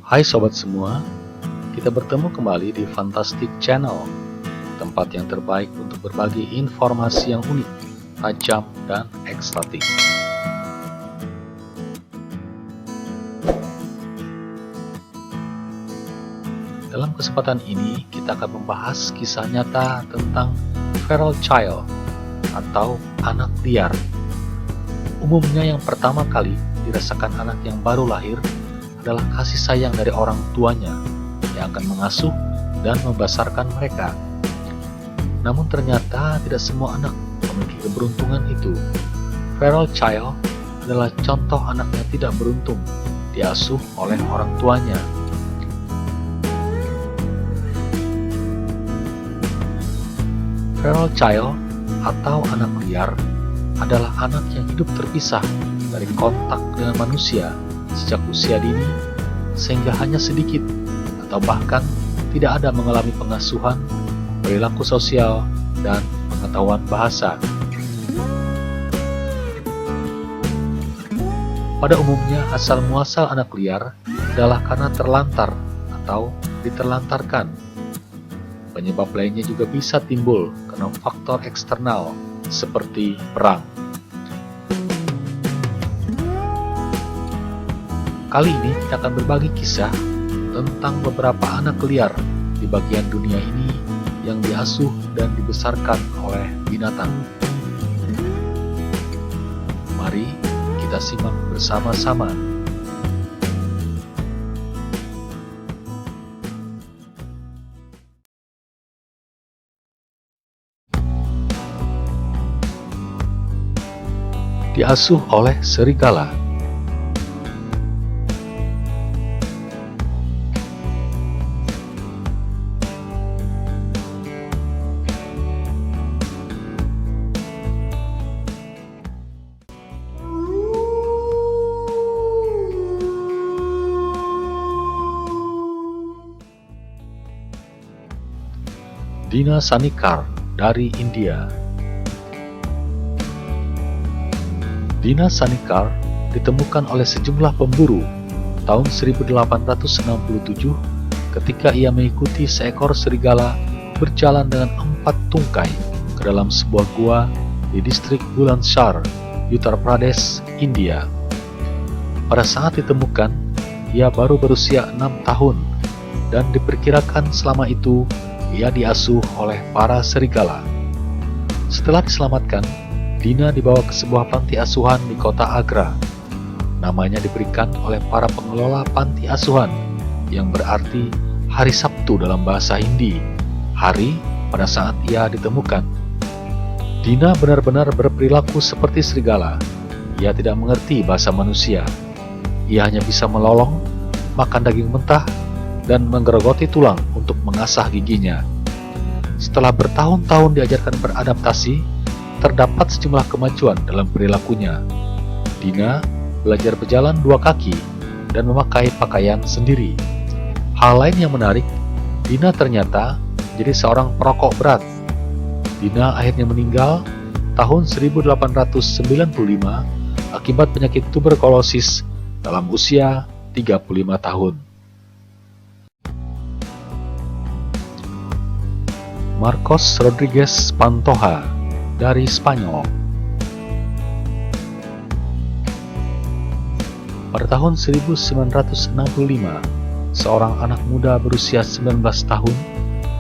Hai sobat semua, kita bertemu kembali di Fantastic Channel, tempat yang terbaik untuk berbagi informasi yang unik, tajam, dan ekstatik. Dalam kesempatan ini, kita akan membahas kisah nyata tentang feral child atau anak liar. Umumnya yang pertama kali dirasakan anak yang baru lahir adalah kasih sayang dari orang tuanya yang akan mengasuh dan membesarkan mereka. Namun ternyata tidak semua anak memiliki keberuntungan itu. Feral child adalah contoh anak yang tidak beruntung diasuh oleh orang tuanya. Feral child atau anak liar adalah anak yang hidup terpisah dari kontak dengan manusia sejak usia dini, sehingga hanya sedikit atau bahkan tidak ada mengalami pengasuhan, perilaku sosial, dan pengetahuan bahasa. Pada umumnya, asal-muasal anak liar adalah karena terlantar atau diterlantarkan. Penyebab lainnya juga bisa timbul karena faktor eksternal seperti perang. Kali ini kita akan berbagi kisah tentang beberapa anak liar di bagian dunia ini yang diasuh dan dibesarkan oleh binatang. Mari kita simak bersama-sama. Diasuh oleh serigala. Dina Sanikar dari India. Dina Sanikar ditemukan oleh sejumlah pemburu tahun 1867 ketika ia mengikuti seekor serigala berjalan dengan 4 tungkai ke dalam sebuah gua di distrik Bulandshahr, Uttar Pradesh, India. Pada saat ditemukan, ia baru berusia 6 tahun dan diperkirakan selama itu ia diasuh oleh para serigala. Setelah diselamatkan, Dina dibawa ke sebuah panti asuhan di kota Agra. Namanya diberikan oleh para pengelola panti asuhan, yang berarti hari Sabtu dalam bahasa Hindi, hari pada saat ia ditemukan. Dina benar-benar berperilaku seperti serigala. Ia tidak mengerti bahasa manusia. Ia hanya bisa melolong, makan daging mentah, dan menggerogoti tulang untuk mengasah giginya. Setelah bertahun-tahun diajarkan beradaptasi, terdapat sejumlah kemajuan dalam perilakunya. Dina belajar berjalan 2 kaki dan memakai pakaian sendiri. Hal lain yang menarik, Dina ternyata jadi seorang perokok berat. Dina akhirnya meninggal tahun 1895 akibat penyakit tuberkulosis dalam usia 35 tahun. Marcos Rodriguez Pantoja dari Spanyol. Pada tahun 1965, seorang anak muda berusia 19 tahun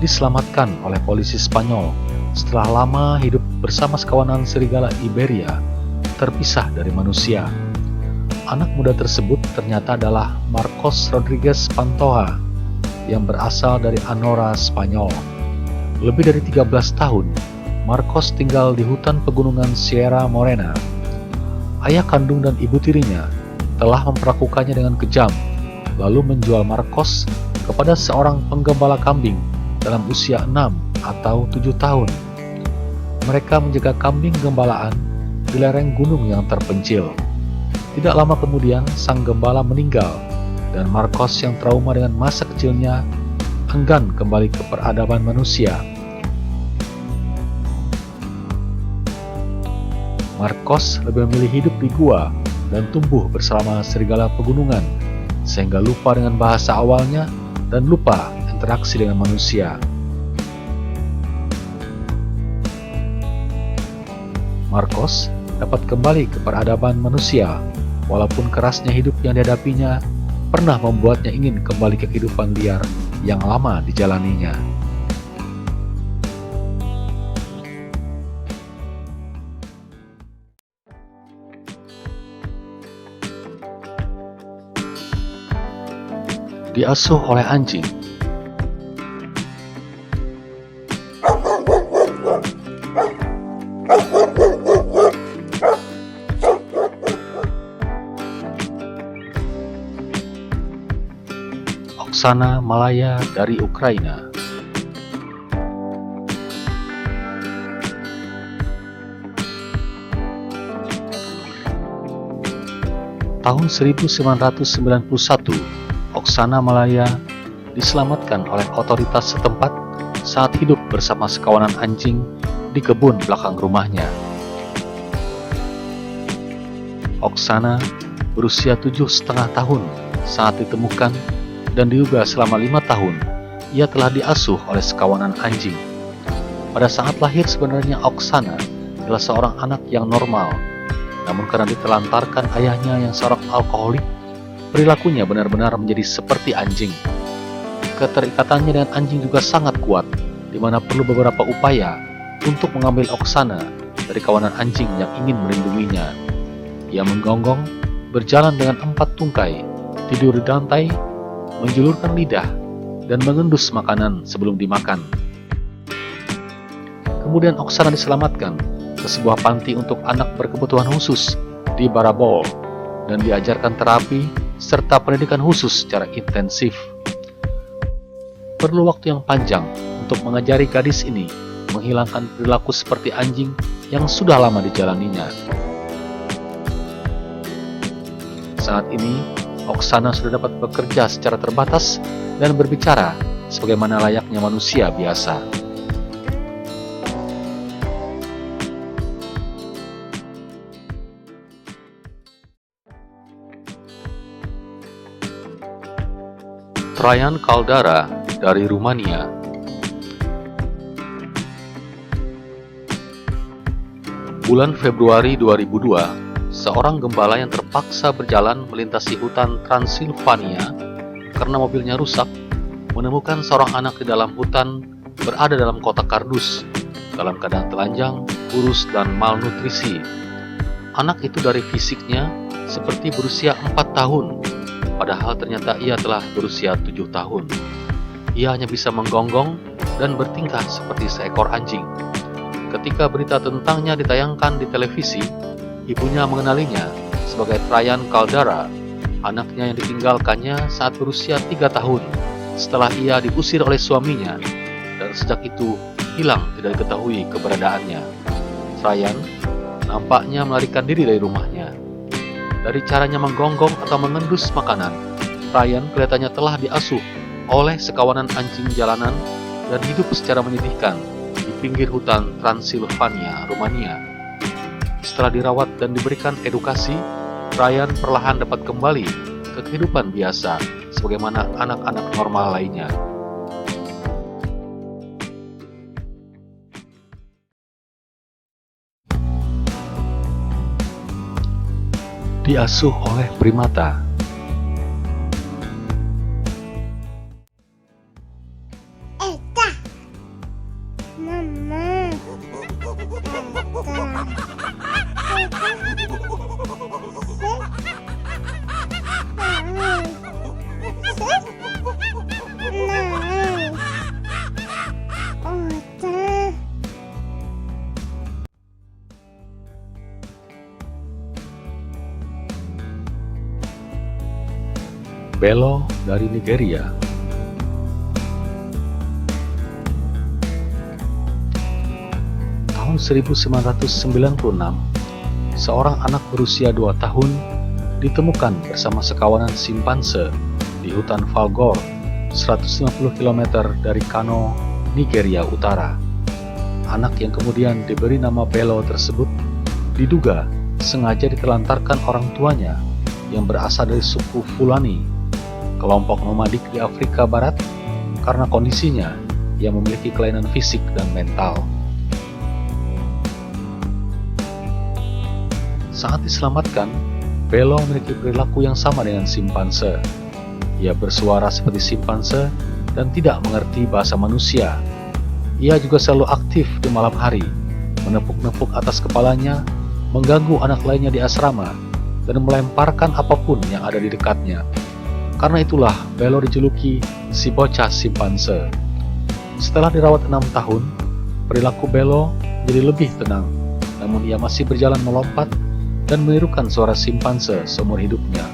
diselamatkan oleh polisi Spanyol setelah lama hidup bersama sekawanan serigala Iberia terpisah dari manusia. Anak muda tersebut ternyata adalah Marcos Rodriguez Pantoja yang berasal dari Andorra, Spanyol. Lebih dari 13 tahun, Marcos tinggal di hutan pegunungan Sierra Morena. Ayah kandung dan ibu tirinya telah memperlakukannya dengan kejam, lalu menjual Marcos kepada seorang penggembala kambing dalam usia 6 atau 7 tahun. Mereka menjaga kambing gembalaan di lereng gunung yang terpencil. Tidak lama kemudian, sang gembala meninggal, dan Marcos yang trauma dengan masa kecilnya enggan kembali ke peradaban manusia. Marcos lebih memilih hidup di gua dan tumbuh bersama serigala pegunungan sehingga lupa dengan bahasa awalnya dan lupa interaksi dengan manusia. Marcos dapat kembali ke peradaban manusia, walaupun kerasnya hidup yang dihadapinya pernah membuatnya ingin kembali ke kehidupan liar yang lama dijalaninya. Diasuh oleh anjing. Oksana Malaya dari Ukraina. Tahun 1991, Oksana Malaya diselamatkan oleh otoritas setempat saat hidup bersama sekawanan anjing di kebun belakang rumahnya. Oksana berusia 7,5 tahun saat ditemukan dan diduga selama 5 tahun ia telah diasuh oleh sekawanan anjing. Pada saat lahir sebenarnya Oksana adalah seorang anak yang normal, namun karena ditelantarkan ayahnya yang seorang alkoholik, perilakunya benar-benar menjadi seperti anjing. Keterikatannya dengan anjing juga sangat kuat, di mana perlu beberapa upaya untuk mengambil Oksana dari kawanan anjing yang ingin melindunginya. Ia menggonggong, berjalan dengan 4 tungkai, tidur di lantai, menjulurkan lidah, dan mengendus makanan sebelum dimakan. Kemudian Oksana diselamatkan ke sebuah panti untuk anak berkebutuhan khusus di Barabol dan diajarkan terapi serta pendidikan khusus secara intensif. Perlu waktu yang panjang untuk mengajari gadis ini menghilangkan perilaku seperti anjing yang sudah lama dijalaninya. Saat ini, Oksana sudah dapat bekerja secara terbatas dan berbicara sebagaimana layaknya manusia biasa. Traian Caldara dari Rumania. Bulan Februari 2002, seorang gembala yang terpaksa berjalan melintasi hutan Transilvania karena mobilnya rusak, menemukan seorang anak di dalam hutan berada dalam kotak kardus, dalam keadaan telanjang, kurus, dan malnutrisi. Anak itu dari fisiknya seperti berusia 4 tahun, padahal ternyata ia telah berusia 7 tahun. Ia hanya bisa menggonggong dan bertingkah seperti seekor anjing. Ketika berita tentangnya ditayangkan di televisi, ibunya mengenalinya sebagai Traian Caldara, anaknya yang ditinggalkannya saat berusia 3 tahun setelah ia diusir oleh suaminya, dan sejak itu hilang tidak diketahui keberadaannya. Traian nampaknya melarikan diri dari rumahnya. Dari caranya menggonggong atau mengendus makanan, Traian kelihatannya telah diasuh oleh sekawanan anjing jalanan dan hidup secara menyedihkan di pinggir hutan Transilvania, Rumania. Setelah dirawat dan diberikan edukasi, Traian perlahan dapat kembali ke kehidupan biasa sebagaimana anak-anak normal lainnya. Diasuh oleh primata. Eta, mama, Bello dari Nigeria. Tahun 1996, seorang anak berusia 2 tahun ditemukan bersama sekawanan simpanse di hutan Falgore, 150 km dari Kano, Nigeria Utara. Anak yang kemudian diberi nama Bello tersebut diduga sengaja ditelantarkan orang tuanya yang berasal dari suku Fulani kelompok nomadik di Afrika Barat karena kondisinya yang memiliki kelainan fisik dan mental. Saat diselamatkan, Bello memiliki perilaku yang sama dengan simpanse. Ia bersuara seperti simpanse dan tidak mengerti bahasa manusia. Ia juga selalu aktif di malam hari, menepuk-nepuk atas kepalanya, mengganggu anak lainnya di asrama, dan melemparkan apapun yang ada di dekatnya. Karena itulah Bello dijuluki si bocah simpanse. Setelah dirawat 6 tahun, perilaku Bello jadi lebih tenang, namun ia masih berjalan melompat dan menirukan suara simpanse seumur hidupnya.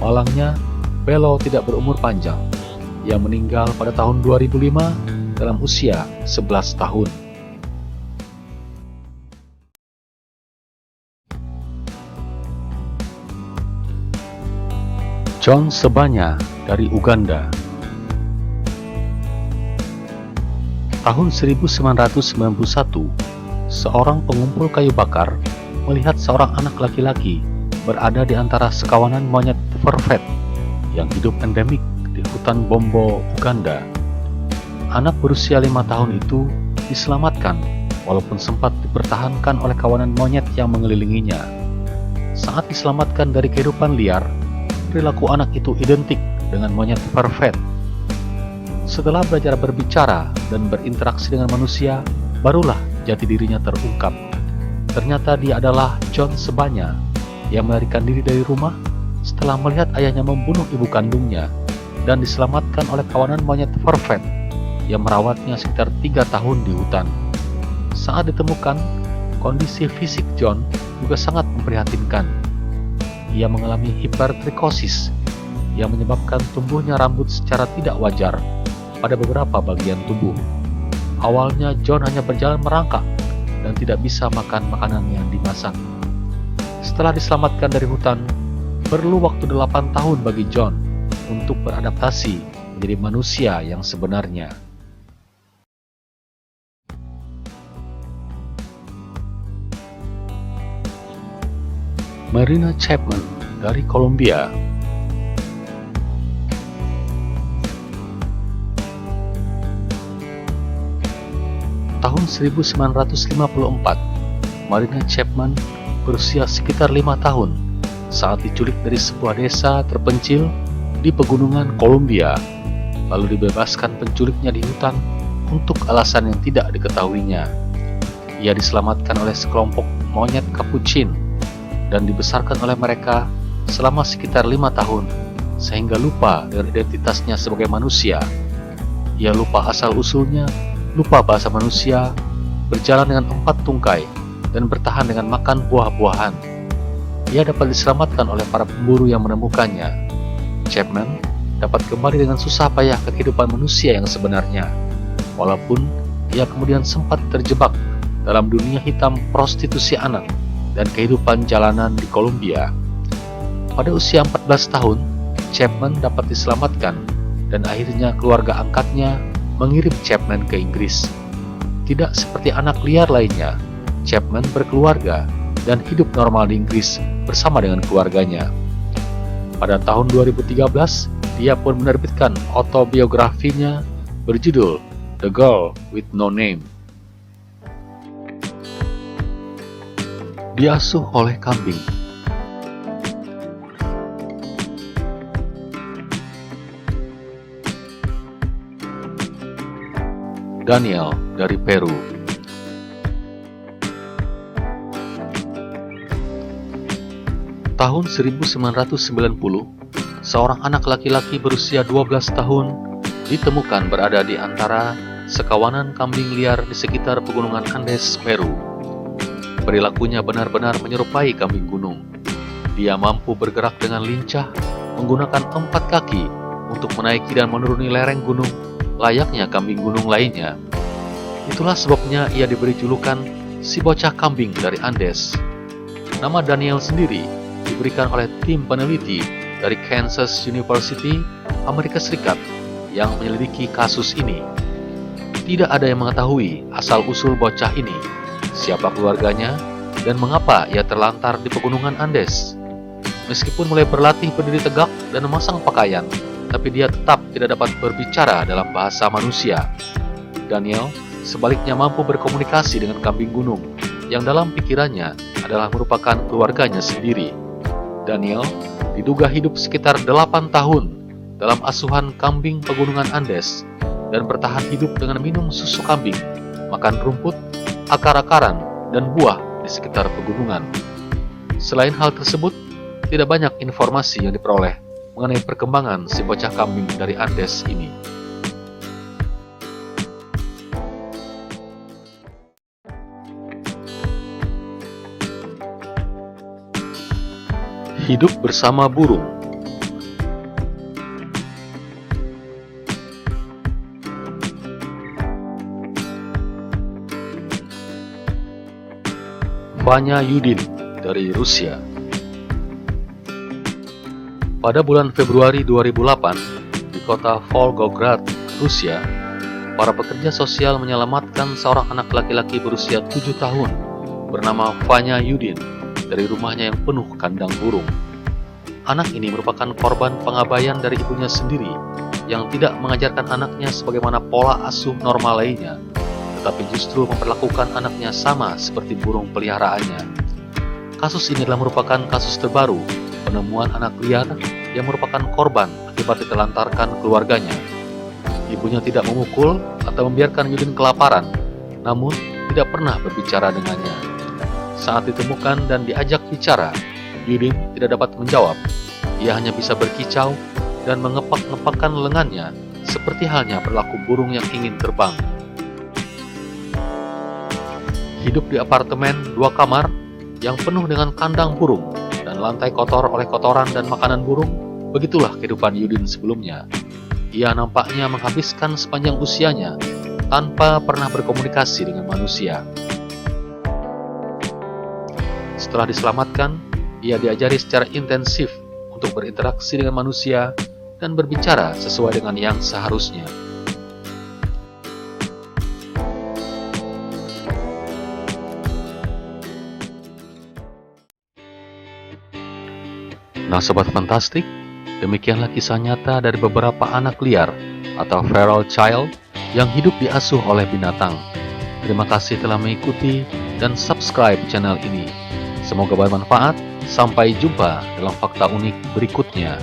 Malangnya, Bello tidak berumur panjang. Ia meninggal pada tahun 2005 dalam usia 11 tahun. John Sebanya dari Uganda. Tahun 1991, seorang pengumpul kayu bakar melihat seorang anak laki-laki berada di antara sekawanan monyet vervet yang hidup endemik di hutan Bombo, Uganda. Anak berusia 5 tahun itu diselamatkan walaupun sempat dipertahankan oleh kawanan monyet yang mengelilinginya. Saat diselamatkan dari kehidupan liar, perilaku anak itu identik dengan monyet vervet. Setelah belajar berbicara dan berinteraksi dengan manusia, barulah jati dirinya terungkap. Ternyata dia adalah John Sebanya yang melarikan diri dari rumah setelah melihat ayahnya membunuh ibu kandungnya dan diselamatkan oleh kawanan monyet vervet yang merawatnya sekitar 3 tahun di hutan. Saat ditemukan, kondisi fisik John juga sangat memprihatinkan. Ia mengalami hipertrikosis yang menyebabkan tumbuhnya rambut secara tidak wajar pada beberapa bagian tubuh. Awalnya John hanya berjalan merangkak dan tidak bisa makan makanan yang dimasak. Setelah diselamatkan dari hutan, perlu waktu 8 tahun bagi John untuk beradaptasi menjadi manusia yang sebenarnya. Marina Chapman dari Kolombia. Tahun 1954, Marina Chapman berusia sekitar 5 tahun saat diculik dari sebuah desa terpencil di pegunungan Kolombia, lalu dibebaskan penculiknya di hutan untuk alasan yang tidak diketahuinya. Ia diselamatkan oleh sekelompok monyet kapucin dan dibesarkan oleh mereka selama sekitar 5 tahun, sehingga lupa dengan identitasnya sebagai manusia. Ia lupa asal-usulnya, lupa bahasa manusia, berjalan dengan 4 tungkai, dan bertahan dengan makan buah-buahan. Ia dapat diselamatkan oleh para pemburu yang menemukannya. Chapman dapat kembali dengan susah payah ke kehidupan manusia yang sebenarnya, walaupun ia kemudian sempat terjebak dalam dunia hitam prostitusi anak dan kehidupan jalanan di Kolombia. Pada usia 14 tahun, Chapman dapat diselamatkan dan akhirnya keluarga angkatnya mengirim Chapman ke Inggris. Tidak seperti anak liar lainnya, Chapman berkeluarga dan hidup normal di Inggris bersama dengan keluarganya. Pada tahun 2013, dia pun menerbitkan autobiografinya berjudul The Girl with No Name. Diasuh oleh kambing. Daniel dari Peru. Tahun 1990, seorang anak laki-laki berusia 12 tahun ditemukan berada di antara sekawanan kambing liar di sekitar pegunungan Andes, Peru. Perilakunya benar-benar menyerupai kambing gunung. Dia mampu bergerak dengan lincah, menggunakan 4 kaki untuk menaiki dan menuruni lereng gunung layaknya kambing gunung lainnya. Itulah sebabnya ia diberi julukan si bocah kambing dari Andes. Nama Daniel sendiri diberikan oleh tim peneliti dari Kansas University, Amerika Serikat yang menyelidiki kasus ini. Tidak ada yang mengetahui asal-usul bocah ini, siapa keluarganya, dan mengapa ia terlantar di pegunungan Andes. Meskipun mulai berlatih berdiri tegak dan memasang pakaian, tapi dia tetap tidak dapat berbicara dalam bahasa manusia. Daniel sebaliknya mampu berkomunikasi dengan kambing gunung, yang dalam pikirannya adalah merupakan keluarganya sendiri. Daniel diduga hidup sekitar 8 tahun dalam asuhan kambing pegunungan Andes, dan bertahan hidup dengan minum susu kambing, makan rumput, akar-akaran, dan buah di sekitar pegunungan. Selain hal tersebut, tidak banyak informasi yang diperoleh mengenai perkembangan si bocah kambing dari Andes ini. Hidup bersama burung. Vanya Yudin dari Rusia. Pada bulan Februari 2008, di kota Volgograd, Rusia, para pekerja sosial menyelamatkan seorang anak laki-laki berusia 7 tahun bernama Vanya Yudin dari rumahnya yang penuh kandang burung. Anak ini merupakan korban pengabaian dari ibunya sendiri yang tidak mengajarkan anaknya sebagaimana pola asuh normal lainnya, tetapi justru memperlakukan anaknya sama seperti burung peliharaannya. Kasus ini adalah merupakan kasus terbaru penemuan anak liar yang merupakan korban akibat ditelantarkan keluarganya. Ibunya tidak memukul atau membiarkan Yudin kelaparan, namun tidak pernah berbicara dengannya. Saat ditemukan dan diajak bicara, Yudin tidak dapat menjawab. Ia hanya bisa berkicau dan mengepak-ngepakkan lengannya, seperti halnya perilaku burung yang ingin terbang. Hidup di apartemen 2 kamar yang penuh dengan kandang burung dan lantai kotor oleh kotoran dan makanan burung, begitulah kehidupan Yudin sebelumnya. Ia nampaknya menghabiskan sepanjang usianya tanpa pernah berkomunikasi dengan manusia. Setelah diselamatkan, ia diajari secara intensif untuk berinteraksi dengan manusia dan berbicara sesuai dengan yang seharusnya. Nah Sobat Fantastik, demikianlah kisah nyata dari beberapa anak liar atau feral child yang hidup diasuh oleh binatang. Terima kasih telah mengikuti dan subscribe channel ini. Semoga bermanfaat. Sampai jumpa dalam fakta unik berikutnya.